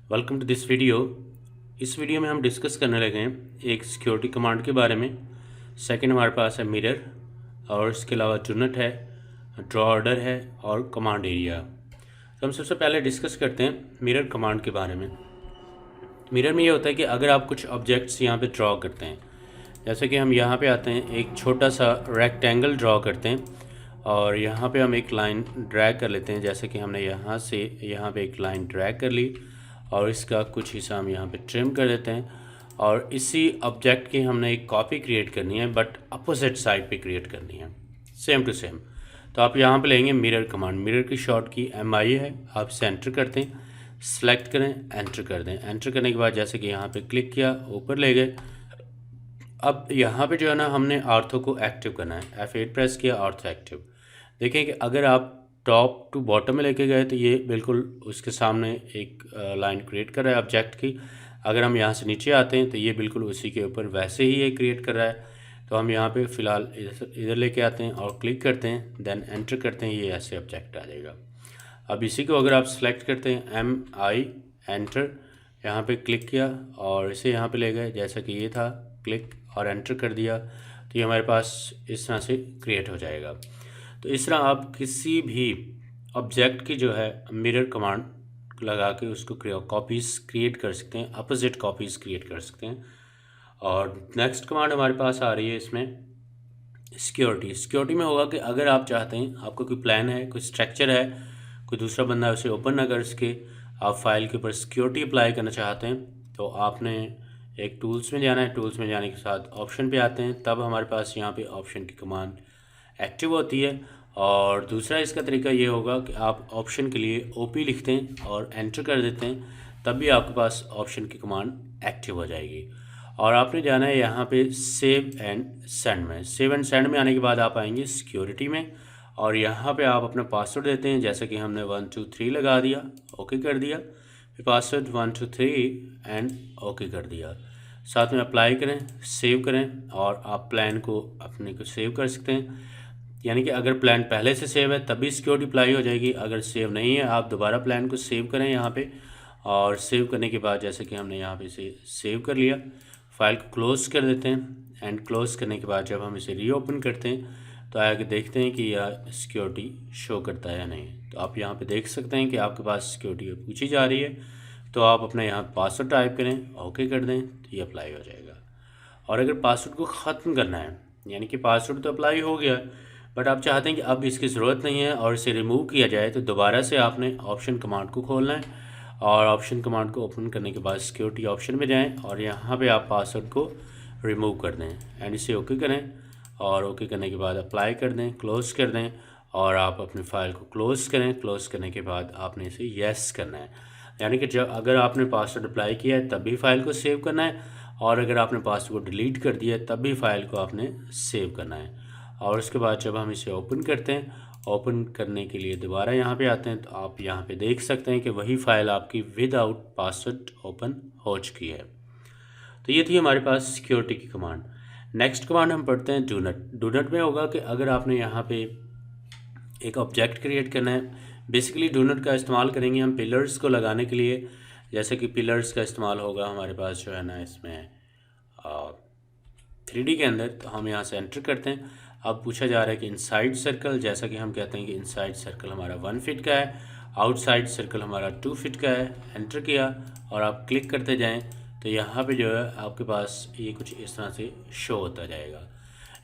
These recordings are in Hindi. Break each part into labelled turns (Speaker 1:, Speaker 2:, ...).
Speaker 1: Welcome to this video. इस वीडियो में हम डिस्कस करने लगे हैं एक सिक्योरिटी कमांड के बारे में। सेकंड हमारे पास है मिरर, और इसके अलावा डूनट है, ड्रॉ ऑर्डर है और कमांड एरिया। तो हम सबसे पहले डिस्कस करते हैं मिरर कमांड के बारे में। मिरर में ये होता है कि अगर आप कुछ ऑब्जेक्ट्स यहाँ पे ड्रॉ करते हैं, जैसे कि हम यहाँ पे आते हैं, एक छोटा सा रेक्टेंगल ड्रॉ करते हैं और यहाँ पे हम एक लाइन ड्रैग कर लेते हैं। जैसे कि हमने यहाँ से यहाँ पे एक लाइन ड्रैग कर ली और इसका कुछ हिस्सा हम यहाँ पे ट्रिम कर देते हैं, और इसी ऑब्जेक्ट की हमने एक कॉपी क्रिएट करनी है, बट अपोजिट साइड पे क्रिएट करनी है, सेम टू सेम। तो आप यहाँ पे लेंगे मिरर कमांड। मिरर की शॉर्ट की MI है, आप इसे एंटर करते हैं, सेलेक्ट करें, एंटर कर दें। एंटर करने के बाद जैसे कि यहाँ पे क्लिक किया, ऊपर ले गए। अब यहाँ पे जो है ना, हमने आर्थो को एक्टिव करना है। F8 प्रेस किया, आर्थो एक्टिव। देखें कि अगर आप टॉप टू बॉटम में लेके गए तो ये बिल्कुल उसके सामने एक लाइन क्रिएट कर रहा है ऑब्जेक्ट की। अगर हम यहाँ से नीचे आते हैं तो ये बिल्कुल उसी के ऊपर वैसे ही ये क्रिएट कर रहा है। तो हम यहाँ पे फ़िलहाल इधर लेके आते हैं और क्लिक करते हैं, देन एंटर करते हैं, ये ऐसे ऑब्जेक्ट आ जाएगा। अब इसी को अगर आप सेलेक्ट करते हैं, MI एंटर, यहाँ पे क्लिक किया और इसे यहाँ पे ले गए, जैसा कि ये था, क्लिक और एंटर कर दिया, तो ये हमारे पास इस तरह से क्रिएट हो जाएगा। तो इस तरह आप किसी भी ऑब्जेक्ट की जो है मिरर कमांड लगा के उसको कॉपीज़ क्रिएट कर सकते हैं, अपोजिट कॉपीज़ क्रिएट कर सकते हैं। और नेक्स्ट कमांड हमारे पास आ रही है इसमें सिक्योरिटी में होगा कि अगर आप चाहते हैं, आपको कोई प्लान है, कोई स्ट्रक्चर है, कोई दूसरा बंदा उसे ओपन ना कर सके, आप फाइल के ऊपर सिक्योरिटी अप्लाई करना चाहते हैं, तो आपने एक टूल्स में जाना है। टूल्स में जाने के साथ ऑप्शन पे आते हैं, तब हमारे पास यहाँ पे ऑप्शन की कमांड एक्टिव होती है। और दूसरा इसका तरीका ये होगा कि आप ऑप्शन के लिए OP लिखते हैं और एंटर कर देते हैं, तब भी आपके पास ऑप्शन की कमांड एक्टिव हो जाएगी। और आपने जाना है यहाँ पे सेव एंड सेंड में। सेव एंड सेंड में आने के बाद आप आएंगे सिक्योरिटी में, और यहाँ पे आप अपना पासवर्ड देते हैं। जैसे कि हमने 1 2 3 लगा दिया, ओके कर दिया, फिर पासवर्ड 1 2 3 एंड ओके कर दिया। साथ में अप्लाई करें, सेव करें, और आप प्लान को अपने को सेव कर सकते हैं। यानी कि अगर प्लान पहले से सेव है तभी सिक्योरिटी अप्लाई हो जाएगी। अगर सेव नहीं है, आप दोबारा प्लान को सेव करें यहाँ पे, और सेव करने के बाद जैसे कि हमने यहाँ पे इसे सेव कर लिया, फाइल को क्लोज़ कर देते हैं। एंड क्लोज़ करने के बाद जब हम इसे रीओपन करते हैं तो आगे देखते हैं कि यह सिक्योरिटी शो करता है या नहीं। तो आप यहाँ पे देख सकते हैं कि आपके पास सिक्योरिटी पूछी जा रही है, तो आप अपना यहाँ पासवर्ड टाइप करें, ओके कर दें, तो ये अप्लाई हो जाएगा। और अगर पासवर्ड को ख़त्म करना है, यानी कि पासवर्ड तो अप्लाई हो गया, बट आप चाहते हैं कि अब इसकी ज़रूरत नहीं है और इसे रिमूव किया जाए, तो दोबारा से आपने ऑप्शन कमांड को खोलना है, और ऑप्शन कमांड को ओपन करने के बाद सिक्योरिटी ऑप्शन में जाएं और यहाँ पे आप पासवर्ड को रिमूव कर दें एंड इसे ओके करें। और ओके करने के बाद अप्लाई कर दें, क्लोज़ कर दें, और आप अपनी फ़ाइल को क्लोज़ करें। क्लोज़ करने के बाद आपने इसे येस करना है, यानी कि जब अगर आपने पासवर्ड अप्लाई किया है तब भी फ़ाइल को सेव करना है, और अगर आपने पासवर्ड को डिलीट कर दिया है तब भी फ़ाइल को आपने सेव करना है। और उसके बाद जब हम इसे ओपन करते हैं, ओपन करने के लिए दोबारा यहाँ पे आते हैं, तो आप यहाँ पे देख सकते हैं कि वही फ़ाइल आपकी विदाउट पासवर्ड ओपन हो चुकी है। तो ये थी हमारे पास सिक्योरिटी की कमांड। नेक्स्ट कमांड हम पढ़ते हैं डूनट। डूनट में होगा कि अगर आपने यहाँ पे एक ऑब्जेक्ट क्रिएट करना है, बेसिकली डूनट का इस्तेमाल करेंगे हम पिलर्स को लगाने के लिए। जैसे कि पिलर्स का इस्तेमाल होगा हमारे पास जो है ना इसमें 3D के अंदर। तो हम यहाँ से एंटर करते हैं। अब पूछा जा रहा है कि इनसाइड सर्कल, जैसा कि हम कहते हैं कि इनसाइड सर्कल हमारा 1 फीट का है, आउटसाइड सर्कल हमारा 2 फीट का है। एंटर किया और आप क्लिक करते जाएं, तो यहाँ पे जो है आपके पास ये कुछ इस तरह से शो होता जाएगा।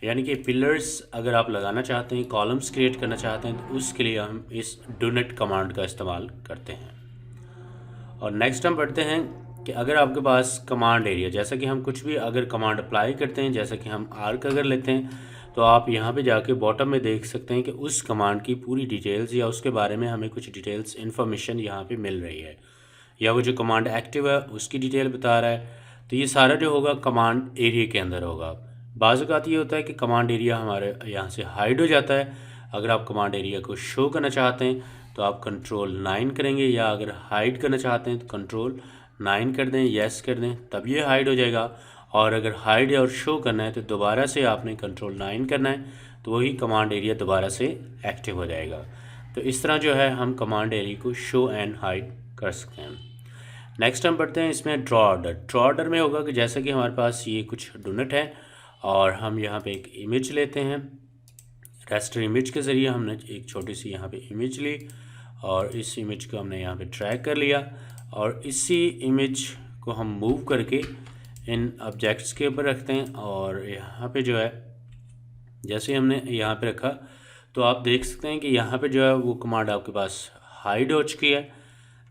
Speaker 1: यानी कि पिलर्स अगर आप लगाना चाहते हैं, कॉलम्स क्रिएट करना चाहते हैं, तो उसके लिए हम इस डूनट कमांड का इस्तेमाल करते हैं। और नेक्स्ट हम पढ़ते हैं कि अगर आपके पास कमांड एरिया, जैसा कि हम कुछ भी अगर कमांड अप्लाई करते हैं, जैसा कि हम आर्क अगर लेते हैं, तो आप यहाँ पे जाके बॉटम में देख सकते हैं कि उस कमांड की पूरी डिटेल्स या उसके बारे में हमें कुछ डिटेल्स इन्फॉर्मेशन यहाँ पे मिल रही है, या वो जो कमांड एक्टिव है उसकी डिटेल बता रहा है। तो ये सारा जो होगा कमांड एरिया के अंदर होगा। बाज़ औक़ात ये होता है कि कमांड एरिया हमारे यहाँ से हाइड हो जाता है। अगर आप कमांड एरिया को शो करना चाहते हैं तो आप कंट्रोल 9 करेंगे, या अगर हाइड करना चाहते हैं तो कंट्रोल 9 कर दें, येस कर दें, तब ये हाइड हो जाएगा। और अगर हाइड और शो करना है तो दोबारा से आपने कंट्रोल 9 करना है, तो वही कमांड एरिया दोबारा से एक्टिव हो जाएगा। तो इस तरह जो है हम कमांड एरिया को शो एंड हाइड कर सकते हैं। नेक्स्ट हम पढ़ते हैं इसमें ड्रॉ ऑर्डर। ड्रॉ ऑर्डर में होगा कि जैसा कि हमारे पास ये कुछ डोनट है और हम यहाँ पे एक इमेज लेते हैं। रास्टर इमेज के ज़रिए हमने एक छोटी सी यहाँ पे इमेज ली और इस इमेज को हमने यहाँ पे ड्रैग कर लिया और इसी इमेज को हम मूव करके इन ऑब्जेक्ट्स के ऊपर रखते हैं। और यहाँ पे जो है जैसे हमने यहाँ पे रखा तो आप देख सकते हैं कि यहाँ पे जो है वो कमांड आपके पास हाइड हो चुकी है,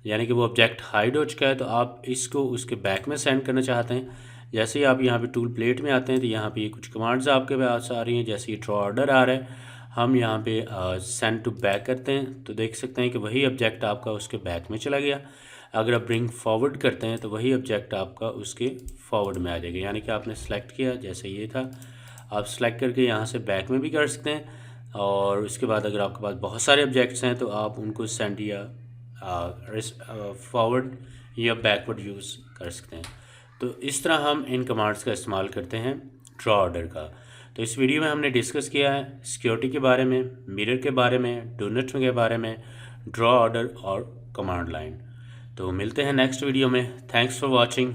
Speaker 1: यानी कि वो ऑब्जेक्ट हाइड हो चुका है। तो आप इसको उसके बैक में सेंड करना चाहते हैं। जैसे ही आप यहाँ पे टूल प्लेट में आते हैं तो यहाँ पे ये कुछ कमांड्स आपके पास आ रही हैं। जैसे ये ड्रॉ ऑर्डर आ रहा है, हम यहाँ पे सेंड टू बैक करते हैं तो देख सकते हैं कि वही ऑब्जेक्ट आपका उसके बैक में चला गया। अगर आप ब्रिंग फॉरवर्ड करते हैं तो वही ऑब्जेक्ट आपका उसके फॉरवर्ड में आ जाएगा, यानी कि आपने सेलेक्ट किया जैसे ये था, आप सेलेक्ट करके यहाँ से बैक में भी कर सकते हैं। और उसके बाद अगर आपके पास बहुत सारे ऑब्जेक्ट्स हैं तो आप उनको सेंड या फॉरवर्ड या बैकवर्ड यूज़ कर सकते हैं। तो इस तरह हम इन कमांड्स का इस्तेमाल करते हैं ड्रॉ ऑर्डर का। तो इस वीडियो में हमने डिस्कस किया है सिक्योरिटी के बारे में, मिरर के बारे में, डोनट के बारे में, ड्रॉ ऑर्डर और कमांड लाइन। तो मिलते हैं नेक्स्ट वीडियो में। Thanks for watching.